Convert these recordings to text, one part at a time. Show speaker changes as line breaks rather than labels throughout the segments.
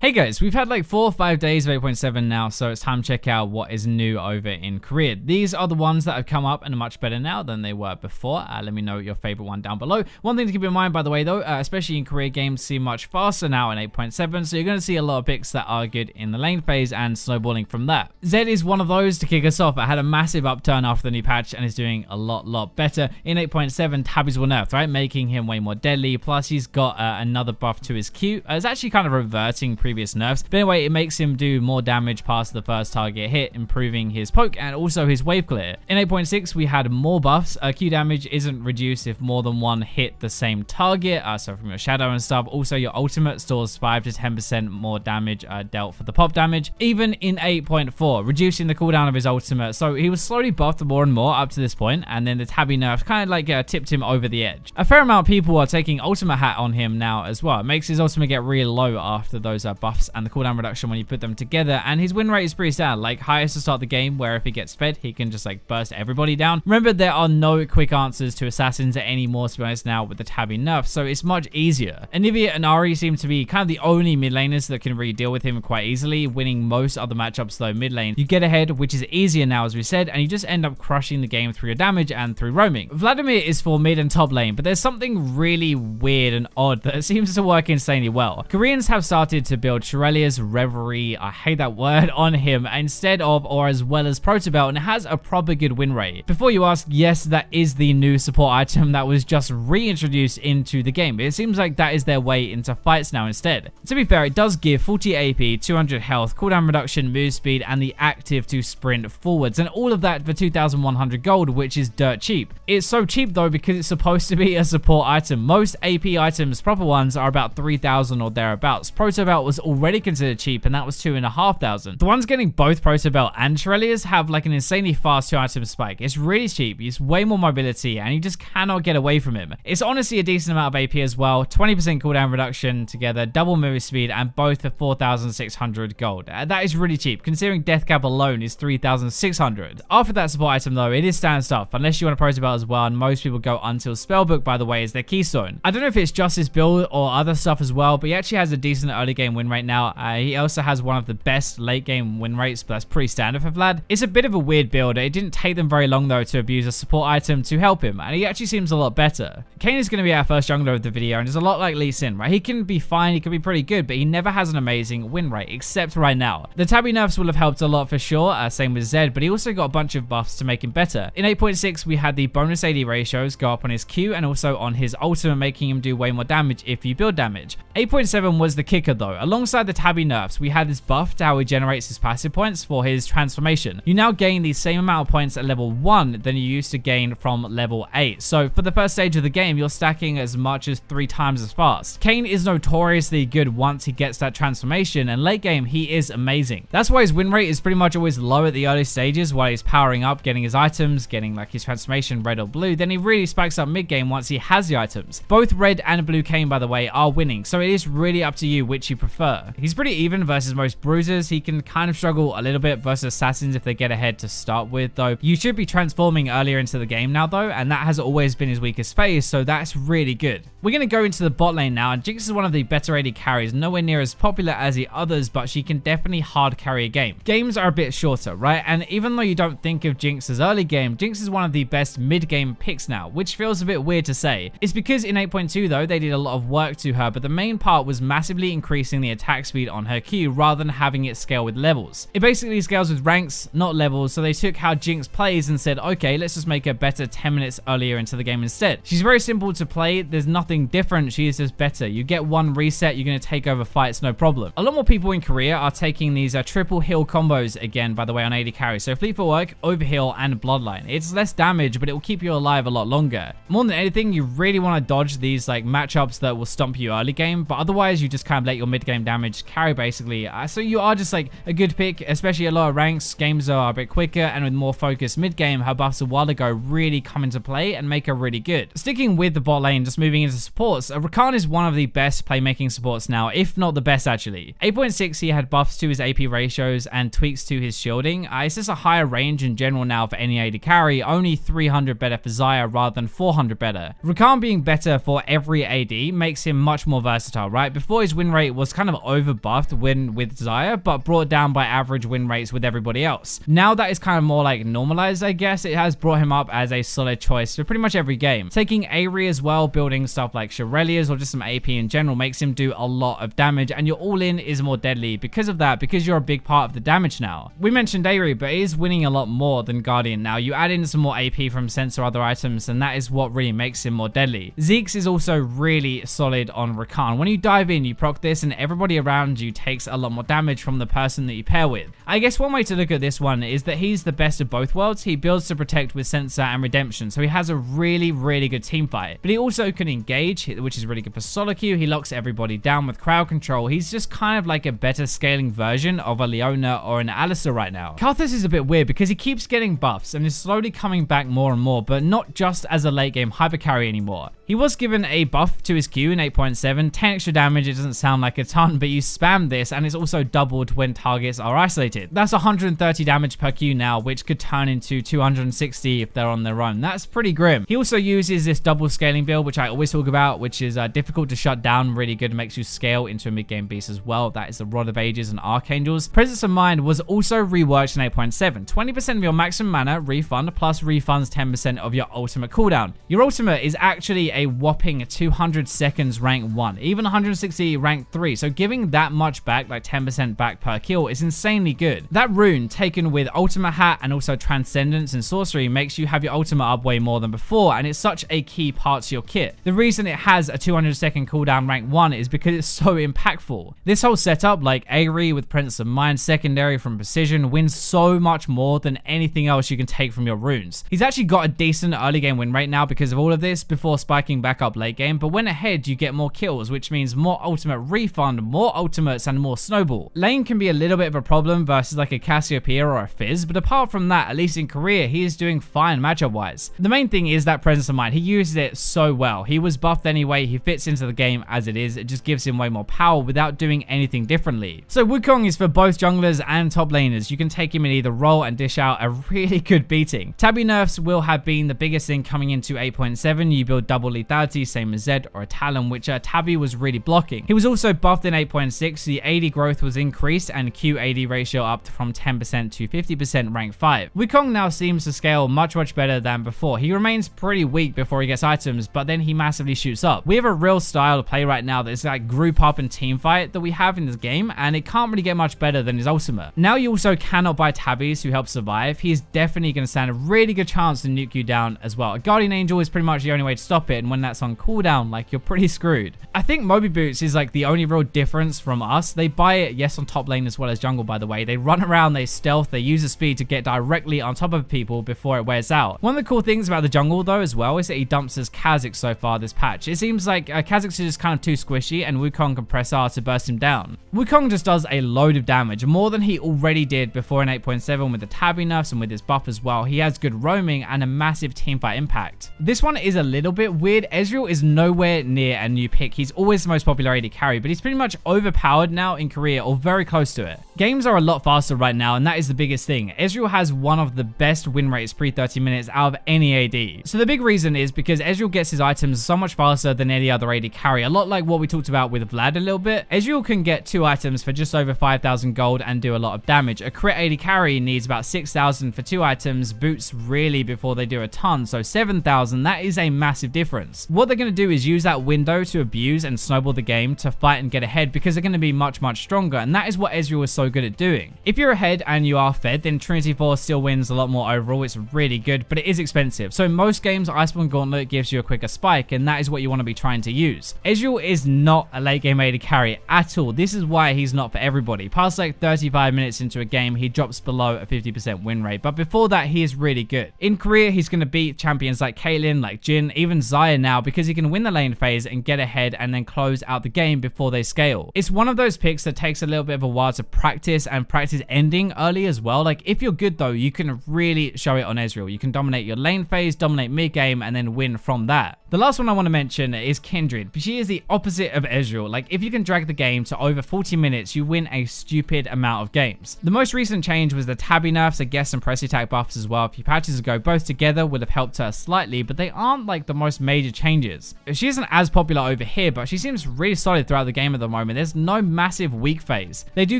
Hey guys, we've had like 4 or 5 days of 8.7 now, so it's time to check out what is new over in career. These are the ones that have come up and are much better now than they were before. Let me know your favorite one down below. One thing to keep in mind, by the way, though, especially in career games, seem much faster now in 8.7, so you're going to see a lot of picks that are good in the lane phase and snowballing from that. Zed is one of those to kick us off. It had a massive upturn after the new patch and is doing a lot better. In 8.7, tabbies were nerfed, right? Making him way more deadly, plus he's got another buff to his Q. It's actually kind of reverting previous nerfs, but anyway, it makes him do more damage past the first target hit, improving his poke and also his wave clear. In 8.6, we had more buffs. Q damage isn't reduced if more than one hit the same target, so from your shadow and stuff. Also, your ultimate stores 5 to 10% more damage dealt for the pop damage, even in 8.4, reducing the cooldown of his ultimate. So he was slowly buffed more and more up to this point, and then the tabby nerf kind of like tipped him over the edge. A fair amount of people are taking ultimate hat on him now as well. It makes his ultimate get really low after those buffs and the cooldown reduction when you put them together, and his win rate is pretty standard, like highest to start the game, where if he gets fed he can just like burst everybody down. Remember, there are no quick answers to assassins anymore, to be honest, now with the tabby nerf, so it's much easier. Anivia and Ari seem to be kind of the only mid laners that can really deal with him quite easily, winning most other matchups. Though mid lane you get ahead, which is easier now, as we said, and you just end up crushing the game through your damage and through roaming. Vladimir is for mid and top lane, but there's something really weird and odd that seems to work insanely well. Koreans have started to build Shurelya's Reverie, I hate that word, on him instead of or as well as Protobelt, and it has a proper good win rate. Before you ask, yes, that is the new support item that was just reintroduced into the game. It seems like that is their way into fights now instead. To be fair, it does give 40 AP, 200 health, cooldown reduction, move speed, and the active to sprint forwards, and all of that for 2,100 gold, which is dirt cheap. It's so cheap though because it's supposed to be a support item. Most AP items, proper ones, are about 3,000 or thereabouts. Protobelt was already considered cheap, and that was 2,500. The ones getting both Protobelt and Shurelya's have like an insanely fast 2-item spike. It's really cheap, he's way more mobility, and you just cannot get away from him. It's honestly a decent amount of AP as well. 20% cooldown reduction together, double move speed, and both for 4,600 gold. That is really cheap, considering death cap alone is 3,600. After that support item though, it is standard stuff, unless you want a Protobelt as well, and most people go Until Spellbook, by the way, as their keystone. I don't know if it's just his build or other stuff as well, but he actually has a decent early game win rate now. He also has one of the best late game win rates, but that's pretty standard for Vlad. It's a bit of a weird build. It didn't take them very long though to abuse a support item to help him, and he actually seems a lot better. Kayn is going to be our first jungler of the video, and is a lot like Lee Sin, right? He can be fine, he can be pretty good, but he never has an amazing win rate, except right now. The tabby nerfs will have helped a lot for sure, same with Zed, but he also got a bunch of buffs to make him better. In 8.6, we had the bonus AD ratios go up on his Q and also on his ultimate, making him do way more damage if you build damage. 8.7 was the kicker though. Alongside the tabby nerfs, we had this buff to how he generates his passive points for his transformation. You now gain the same amount of points at level 1 than you used to gain from level 8. So for the first stage of the game, you're stacking as much as 3 times as fast. Kayn is notoriously good once he gets that transformation, and late game he is amazing. That's why his win rate is pretty much always low at the early stages while he's powering up, getting his items, getting like his transformation red or blue. Then he really spikes up mid game once he has the items. Both red and blue Kayn, by the way, are winning, so it is really up to you which you prefer. He's pretty even versus most bruisers. He can kind of struggle a little bit versus assassins if they get ahead to start with, though. You should be transforming earlier into the game now though, and that has always been his weakest phase, so that's really good. We're going to go into the bot lane now, and Jinx is one of the better AD carries, nowhere near as popular as the others, but she can definitely hard carry a game. Games are a bit shorter, right? And even though you don't think of Jinx as early game, Jinx is one of the best mid game picks now, which feels a bit weird to say. It's because in 8.2 though, they did a lot of work to her, but the main part was massively increasing the attack speed on her Q rather than having it scale with levels. It basically scales with ranks, not levels, so they took how Jinx plays and said, okay, let's just make her better 10 minutes earlier into the game instead. She's very simple to play, there's nothing different, she is just better. You get one reset, you're going to take over fights, no problem. A lot more people in Korea are taking these triple heal combos again, by the way, on AD carry. So Fleet Footwork, Overheal, and Bloodline. It's less damage, but it will keep you alive a lot longer. More than anything, you really want to dodge these like matchups that will stomp you early game, but otherwise you just kind of let your mid game damage carry basically. So you are just like a good pick, especially at lower ranks. Games are a bit quicker, and with more focused mid game, her buffs a while ago really come into play and make her really good. Sticking with the bot lane, just moving into supports, Rakan is one of the best playmaking supports now, if not the best actually. 8.6, he had buffs to his AP ratios and tweaks to his shielding. It's just a higher range in general now for any AD carry, only 300 better for Xayah rather than 400 better. Rakan being better for every AD makes him much more versatile, right? Before, his win rate was kind of over buffed when with Xayah, but brought down by average win rates with everybody else. Now that is kind of more like normalized, I guess. It has brought him up as a solid choice for pretty much every game. Taking Aerie as well, building stuff like Shurelya's or just some AP in general makes him do a lot of damage, and your all-in is more deadly because of that, because you're a big part of the damage now. We mentioned Aerie, but it is winning a lot more than Guardian now. You add in some more AP from Sense or other items, and that is what really makes him more deadly. Zeke's is also really solid on Rakan. When you dive in, you proc this, and everybody around you takes a lot more damage from the person that you pair with. I guess one way to look at this one is that he's the best of both worlds. He builds to protect with Sensor and Redemption, so he has a really, really good team fight. But he also can engage, which is really good for solo queue. He locks everybody down with crowd control. He's just kind of like a better scaling version of a Leona or an Alistar right now. Karthus is a bit weird because he keeps getting buffs and is slowly coming back more and more, but not just as a late game hyper carry anymore. He was given a buff to his Q in 8.7, 10 extra damage. It doesn't sound like a ton, but you spam this and it's also doubled when targets are isolated. That's 130 damage per Q now, which could turn into 260 if they're on their own. That's pretty grim. He also uses this double scaling build, which I always talk about, which is difficult to shut down, really good, makes you scale into a mid-game beast as well. That is the Rod of Ages and Archangels. Presence of Mind was also reworked in 8.7. 20% of your maximum mana refund plus refunds 10% of your ultimate cooldown. Your ultimate is actually a whopping 200 seconds rank 1, even 160 rank 3, so giving that much back, like 10% back per kill, is insanely good. That rune taken with Ultimate Hat and also Transcendence and Sorcery makes you have your ultimate up way more than before, and it's such a key part to your kit. The reason it has a 200 second cooldown rank 1 is because it's so impactful. This whole setup, like Aerie with Presence of Mind, secondary from Precision, wins so much more than anything else you can take from your runes. He's actually got a decent early game win rate now because of all of this before spiking back up late game, but when ahead you get more kills, which means more ultimate refund, more ultimates, and more snowball. Lane can be a little bit of a problem versus like a Cassiopeia or a Fizz, but apart from that, at least in career, he is doing fine matchup wise. The main thing is that Presence of Mind. He uses it so well. He was buffed anyway, he fits into the game as it is. It just gives him way more power without doing anything differently. So Wukong is for both junglers and top laners. You can take him in either role and dish out a really good beating. Tabby nerfs will have been the biggest thing coming into 8.7. You build double lethality, same as Zed or a Talon, which Tabby was really blocking. He was also buffed in 8.6. The AD growth was increased and Q-AD ratio upped from 10% to 50% rank 5. Wukong now seems to scale much better than before. He remains pretty weak before he gets items, but then he massively shoots up. We have a real style of play right now that is like group up and team fight that we have in this game, and it can't really get much better than his ultimate. Now you also cannot buy Tabbies who help survive. He is definitely going to stand a really good chance to nuke you down as well. A Guardian Angel is pretty much the only way to stop it, and when that's on cooldown, like, you're pretty screwed. I think Moby Boots is like the only real difference from us. They buy it, yes, on top lane as well as jungle, by the way. They run around, they stealth, they use the speed to get directly on top of people before it wears out. One of the cool things about the jungle though as well is that he dumps his Kha'Zix so far this patch. It seems like Kha'Zix is just kind of too squishy and Wukong can press R to burst him down. Wukong just does a load of damage, more than he already did before in 8.7 with the Tabby nerfs and with his buff as well. He has good roaming and a massive teamfight impact. This one is a little bit weird. Ezreal is nowhere near a new pick. He's always the most popular AD carry, but he's pretty much overpowered now in career or very close to it. Games are a lot faster right now, and that is the biggest thing. Ezreal has one of the best win rates pre 30 minutes out of any AD. So the big reason is because Ezreal gets his items so much faster than any other AD carry. A lot like what we talked about with Vlad a little bit. Ezreal can get 2 items for just over 5,000 gold and do a lot of damage. A crit AD carry needs about 6,000 for 2 items, boots really before they do a ton, so 7,000. That is a massive difference. What they're going to do is use that window to abuse and snowball the game to fight and get ahead because they're going to be much stronger, and that is what Ezreal is so good at doing. If you're ahead and you are fed, then Trinity Force still wins a lot more overall. It's really good, but it is expensive. So in most games, Iceborne Gauntlet gives you a quicker spike, and that is what you want to be trying to use. Ezreal is not a late game AD carry at all. This is why he's not for everybody. Past like 35 minutes into a game, he drops below a 50% win rate, but before that, he is really good. In career, he's going to beat champions like Kayn, like Jhin, even Xayah now, because he can win the lane phase and get ahead and then close out the game before they scale. It's one of those picks that takes a little bit of a while to practice and practice ending early as well. Like, if you're good though, you can really show it on Ezreal. You can dominate your lane phase, dominate mid game, and then win from that. The last one I want to mention is Kindred. She is the opposite of Ezreal. Like, if you can drag the game to over 40 minutes, you win a stupid amount of games. The most recent change was the Tabby nerfs, I guess, and press attack buffs as well. A few patches ago, both together would have helped her slightly, but they aren't like the most major changes. She isn't as popular over here, but she seems really solid throughout the game at the moment. There's no massive weak phase. They do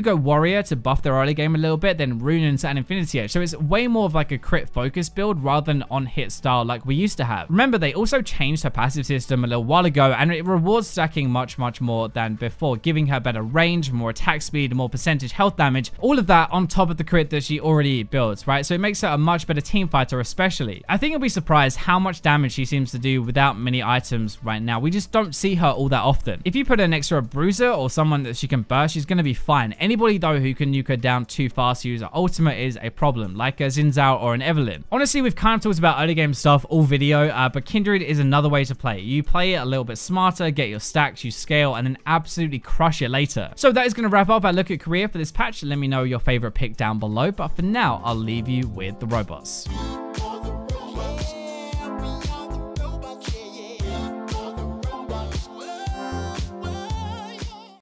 go Warrior to buff their early game a little bit, then Rune and Infinity Edge, so it's way more of like a crit focus build rather than on hit style like we used to have. Remember, they also changed her passive system a little while ago, and it rewards stacking much more than before, giving her better range, more attack speed, more percentage health damage, all of that on top of the crit that she already builds, right? So it makes her a much better team fighter especially. I think you'll be surprised how much damage she seems to do without many items right now. We just don't see her all that often. If you put her next to a bruiser or someone that she can burst, she's going to be fine. Anybody though who can nuke her down too fast to use her ultimate is a problem, like a Zinzao or an Evelynn. Honestly, we've kind of talked about early game stuff all video, but Kindred is another way to play. You play it a little bit smarter, get your stacks, you scale, and then absolutely crush it later. So that is going to wrap up our look at career for this patch. Let me know your favorite pick down below, but for now, I'll leave you with the robots.